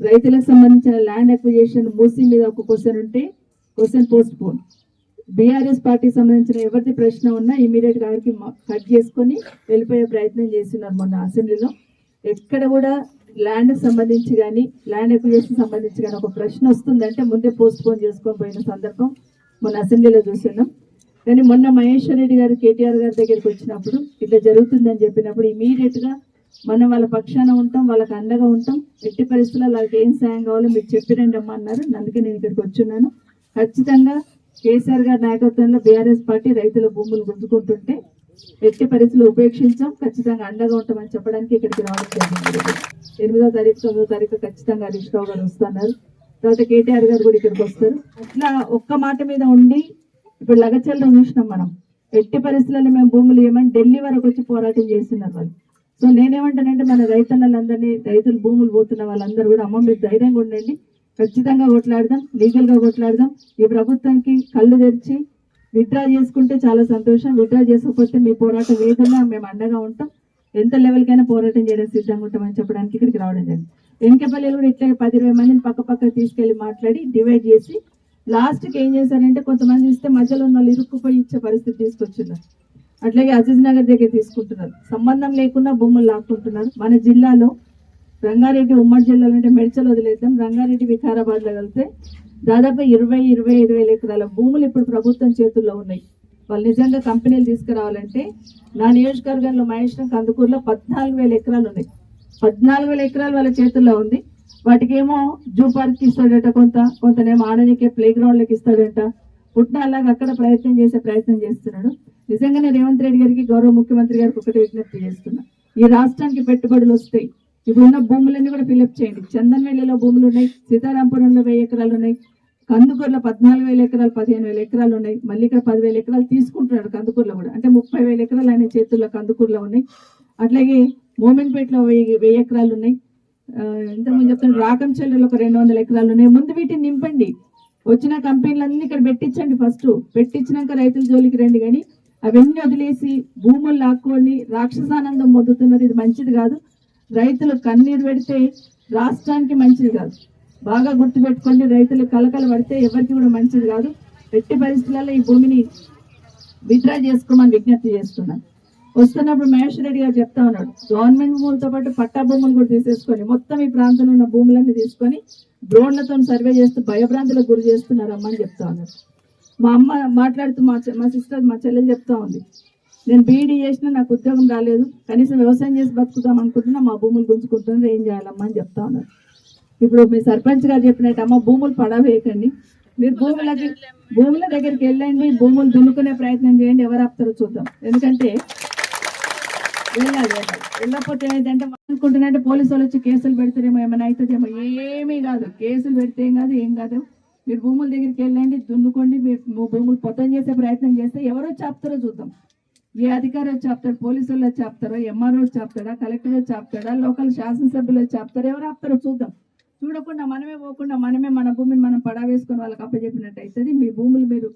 రైతులకు సంబంధించిన land acquisition Musi మీద ఒక క్వశ్చన్ ఉంటే క్వశ్చన్ పోస్ట్ పోన్. బీఆర్ఎస్ పార్టీకి సంబంధించిన ఎవరిది ప్రశ్న ఉన్నా ఇమీడియట్ గా కట్ చేసుకొని వెళ్ళిపోయే ప్రయత్నం చేస్తున్నారు. మొన్న అసెంబ్లీలో ఎక్కడ కూడా ల్యాండ్ సంబంధించి కానీ ల్యాండ్ అక్విజిషన్ సంబంధించి కానీ ఒక ప్రశ్న వస్తుందంటే ముందే పోస్ట్ పోన్ చేసుకొని పోయిన సందర్భం మొన్న అసెంబ్లీలో చూస్తున్నాం. కానీ మొన్న మహేశ్వర్ రెడ్డి గారు కేటీఆర్ గారి దగ్గరికి వచ్చినప్పుడు ఇట్లా జరుగుతుందని చెప్పినప్పుడు ఇమీడియట్ గా మనం వాళ్ళ పక్షాన ఉంటాం, వాళ్ళకి అండగా ఉంటాం, ఎట్టి పరిస్థితుల్లో వాళ్ళకి ఏం సాయం కావాలో మీరు చెప్పిరండి అమ్మ అన్నారు. అందుకే నేను ఇక్కడికి వచ్చున్నాను. ఖచ్చితంగా కేసీఆర్ గారి నాయకత్వంలో బీఆర్ఎస్ పార్టీ రైతుల భూములు గుంజుకుంటుంటే ఎట్టి పరిస్థితులు ఉపేక్షించాం, ఖచ్చితంగా అండగా ఉంటామని చెప్పడానికి ఇక్కడికి రావడం జరిగింది. 8వ తారీఖు 9వ తారీఖు ఖచ్చితంగా హరీష్ రావు గారు వస్తున్నారు, తర్వాత కేటీఆర్ గారు కూడా ఇక్కడికి వస్తారు. అట్లా ఒక్క మాట మీద ఉండి ఇప్పుడు లగచల్లో చూసినాం మనం. ఎట్టి పరిస్థితుల్లో మేము భూములు ఏమని ఢిల్లీ వరకు వచ్చి పోరాటం చేస్తున్నారు వాళ్ళు. సో నేనేమంటానంటే మన రైతన్నలందరినీ, రైతులు భూములు పోతున్న వాళ్ళందరూ కూడా అమ్మ మీరు ధైర్యంగా ఉండండి, ఖచ్చితంగా కొట్లాడదాం, లీగల్ గా కొట్లాడదాం. ఈ ప్రభుత్వానికి కళ్ళు తెరిచి విత్డ్రా చేసుకుంటే చాలా సంతోషం, విత్డ్రా చేసుకోకపోతే మీ పోరాటం ఏదైనా మేము అండగా ఉంటాం, ఎంత లెవెల్కైనా పోరాటం చేయడానికి సిద్ధంగా ఉంటామని చెప్పడానికి ఇక్కడికి రావడం జరిగింది. వెనకపల్లిలో కూడా ఇట్లా 10-20 మందిని పక్క తీసుకెళ్లి మాట్లాడి డివైడ్ చేసి లాస్ట్కి ఏం చేశారంటే కొంతమంది ఇస్తే మధ్యలో ఉన్న వాళ్ళు ఇరుక్కుపోయి ఇచ్చే పరిస్థితి తీసుకొచ్చున్నారు. అట్లాగే అజీజ్ నగర్ దగ్గర తీసుకుంటున్నారు, సంబంధం లేకుండా భూములు లాక్కుంటున్నారు. మన జిల్లాలో రంగారెడ్డి ఉమ్మడి జిల్లాలో అంటే మెడ్చల్ వదిలేద్దాం, రంగారెడ్డి వికారాబాద్ లో వెళ్తే దాదాపు 20-25 వేల ఎకరాల భూములు ఇప్పుడు ప్రభుత్వం చేతుల్లో ఉన్నాయి. వాళ్ళు నిజంగా కంపెనీలు తీసుకురావాలంటే నా నియోజకవర్గంలో మహేశ్వరం కందుకూరులో 14,000 ఎకరాలు ఉన్నాయి. 14,000 ఎకరాలు వాళ్ళ చేతుల్లో ఉంది. వాటికేమో జూ పార్క్ ఇస్తాడట, కొంతనేమో ఆడనికే ప్లే గ్రౌండ్లకి ఇస్తాడట, పుట్టినలాగా అక్కడ ప్రయత్నం చేస్తున్నాడు. నిజంగానే రేవంత్ రెడ్డి గారికి, గౌరవ ముఖ్యమంత్రి గారికి ఒకటి విజ్ఞప్తి చేస్తున్నా, ఈ రాష్ట్రానికి పెట్టుబడులు వస్తాయి, ఇప్పుడున్న భూములన్నీ కూడా ఫిల్అప్ చేయండి. చందన్వెల్లిలో భూములు ఉన్నాయి, సీతారాంపురంలో 1000 ఎకరాలు ఉన్నాయి, కందుకూరులో 14,000 ఎకరాలు 15,000 ఎకరాలు ఉన్నాయి. మళ్ళీ ఇక్కడ 10,000 ఎకరాలు తీసుకుంటున్నాడు కందుకూరులో కూడా, అంటే 30,000 ఎకరాలు ఆయన చేతుల్లో కందుకూరులో ఉన్నాయి. అట్లాగే మోమిన్పేటలో 1000 ఎకరాలు ఉన్నాయి. ఇంతకుముందు చెప్తున్నా రాకంచెల్లిలో ఒక 200 ఎకరాలు ఉన్నాయి. ముందు వీటిని నింపండి, వచ్చిన కంపెనీలన్నీ ఇక్కడ పెట్టించండి. ఫస్ట్ పెట్టించినాక రైతుల జోలికి రండి. కానీ అవన్నీ వదిలేసి భూములు లాక్కొని రాక్షసానందం పొందుతున్నారు. ఇది మంచిది కాదు. రైతులు కన్నీరు పెడితే రాష్ట్రానికి మంచిది కాదు. బాగా గుర్తుపెట్టుకోండి, రైతులు కలకల పడితే ఎవరికి కూడా మంచిది కాదు. ఎట్టి పరిస్థితులలో ఈ భూమిని విత్డ్రా చేసుకోమని విజ్ఞప్తి చేస్తున్నాను. వస్తున్నప్పుడు మహేశ్వర్ రెడ్డి గారు చెప్తా ఉన్నాడు, గవర్నమెంట్ భూములతో పాటు పట్టా భూములు కూడా తీసేసుకొని మొత్తం ఈ ప్రాంతంలో ఉన్న భూములన్నీ తీసుకొని డ్రోన్లతో సర్వే చేస్తూ భయభ్రాంతులకు గురి చేస్తున్నారమ్మా అని చెప్తా ఉన్నారు. మా అమ్మ మాట్లాడుతూ మా సిస్టర్ మా చెల్లెలు చెప్తా ఉంది, నేను బీఈడీ చేసినా నాకు ఉద్యోగం రాలేదు, కనీసం వ్యవసాయం చేసి బతుకుతాం అనుకుంటున్నా, మా భూములు గుంజుకుంటున్నారు, ఏం చేయాలమ్మా అని చెప్తా ఉన్నారు. ఇప్పుడు మీ సర్పంచ్ గారు చెప్పినట్టు అమ్మ భూములు పడవేయకండి, మీరు భూముల దగ్గరికి వెళ్ళండి, భూములు దున్నుకునే ప్రయత్నం చేయండి, ఎవరు ఆపుతారో చూద్దాం. ఎందుకంటే వెళ్ళకపోతే ఏదంటే అనుకుంటున్నారంటే పోలీసు వాళ్ళు వచ్చి కేసులు పెడతారేమో, ఏమైనా అవుతుందేమో. ఏమీ కాదు, కేసులు పెడితే ఏం కాదు. మీరు భూముల దగ్గరికి వెళ్ళండి, దున్నుకోండి, మీరు భూములు పొతం చేసే ప్రయత్నం చేస్తే ఎవరో చాపుతారో చూద్దాం. ఏ అధికారి వచ్చి ఆపుతాడు, పోలీసు వాళ్ళు వచ్చి ఆపుతారో, ఎంఆర్ఓ వచ్చి ఆపుతాడా, కలెక్టర్ వచ్చి ఆపుతాడా, లోకల్ శాసనసభ్యులు వచ్చి ఆపుతారో, ఎవరు ఆపుతారో చూద్దాం. చూడకుండా మనమే పోకుండా మనమే మన భూమిని మనం పడా వేసుకొని వాళ్ళకి అప్పచెప్పినట్టు అవుతుంది. మీ భూములు మీరు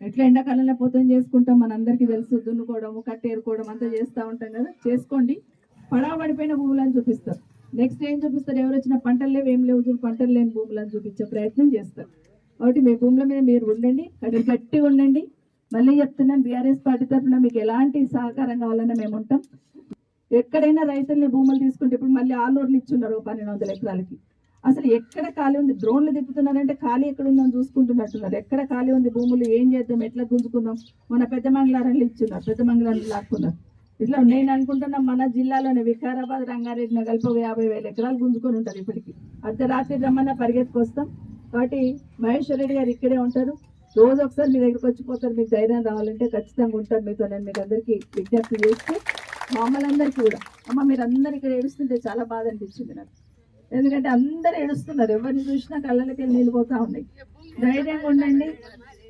ఎట్లా ఎండాకాలంలో పొతం చేసుకుంటాం మనందరికీ తెలుసు, దున్నుకోవడం కట్టేరుకోవడం అంతా చేస్తూ ఉంటాం కదా, చేసుకోండి. పడవ పడిపోయిన భూములని చూపిస్తారు. నెక్స్ట్ ఏం చూపిస్తారు, ఎవరు వచ్చినా పంటలు లేవు, ఏం లేవు, పంటలు లేని భూములని చూపించే ప్రయత్నం చేస్తారు. కాబట్టి మీ భూముల మీద మీరు ఉండండి, గట్టిగా ఉండండి. మళ్ళీ చెప్తున్నాను, బీఆర్ఎస్ పార్టీ తరఫున మీకు ఎలాంటి సహకారం కావాలన్నా మేము ఉంటాం. ఎక్కడైనా రైతుల్ని భూములు తీసుకుంటే ఇప్పుడు మళ్ళీ ఆలూరులు ఇచ్చున్నారు 1200 ఎకరాలకి. అసలు ఎక్కడ ఖాళీ ఉంది, డ్రోన్లు తిప్పుతున్నారంటే ఖాళీ ఎక్కడ ఉందని చూసుకుంటున్నట్టున్నారు. ఎక్కడ ఖాళీ ఉంది భూములు, ఏం చేద్దాం, ఎట్లా గుంజుకుందాం. మన పెద్ద మంగళారంలో ఇచ్చున్నారు, పెద్ద మంగళారంలో లాక్కున్నారు. ఇట్లా నేను అనుకుంటున్నా మన జిల్లాలోనే వికారాబాద్ రంగారెడ్డిని కలిపి 50,000 ఎకరాలు గుంజుకొని ఉంటారు. ఇప్పటికి అర్ధరాత్రి రమ్మన్నా పరిగెత్తుకొస్తాం. కాబట్టి మహేశ్వర్ రెడ్డి గారు ఇక్కడే ఉంటారు, రోజు ఒకసారి మీ దగ్గరికి వచ్చిపోతారు. మీకు ధైర్యం రావాలంటే ఖచ్చితంగా ఉంటారు మీతో. నేను మీకు అందరికీ విజ్ఞప్తి చేస్తూ మమ్మల్ందరికీ కూడా, అమ్మ మీరు అందరు ఇక్కడ ఏడుస్తుంటే చాలా బాధ అనిపించింది నాకు. ఎందుకంటే అందరు ఏడుస్తున్నారు, ఎవరిని చూసినా కళ్ళకి వెళ్ళి నిలిపోతా ఉన్నాయి. ధైర్యంగా ఉండండి,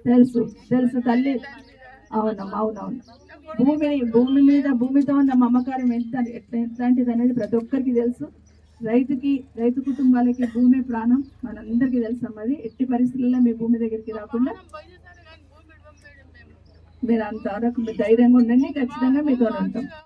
తెలుసు తల్లి. అవునవును, భూమితో ఉన్న మమకారం ఎట్లాంటిది అనేది ప్రతి ఒక్కరికి తెలుసు. రైతు కుటుంబాలకి భూమి ప్రాణం, మనందరికీ తెలుసు అమ్మది. ఎట్టి పరిస్థితుల్లో మీ భూమి దగ్గరికి రాకుండా మీరు అంతవరకు ధైర్యంగా ఉండండి, ఖచ్చితంగా మీతో ఉంటాం.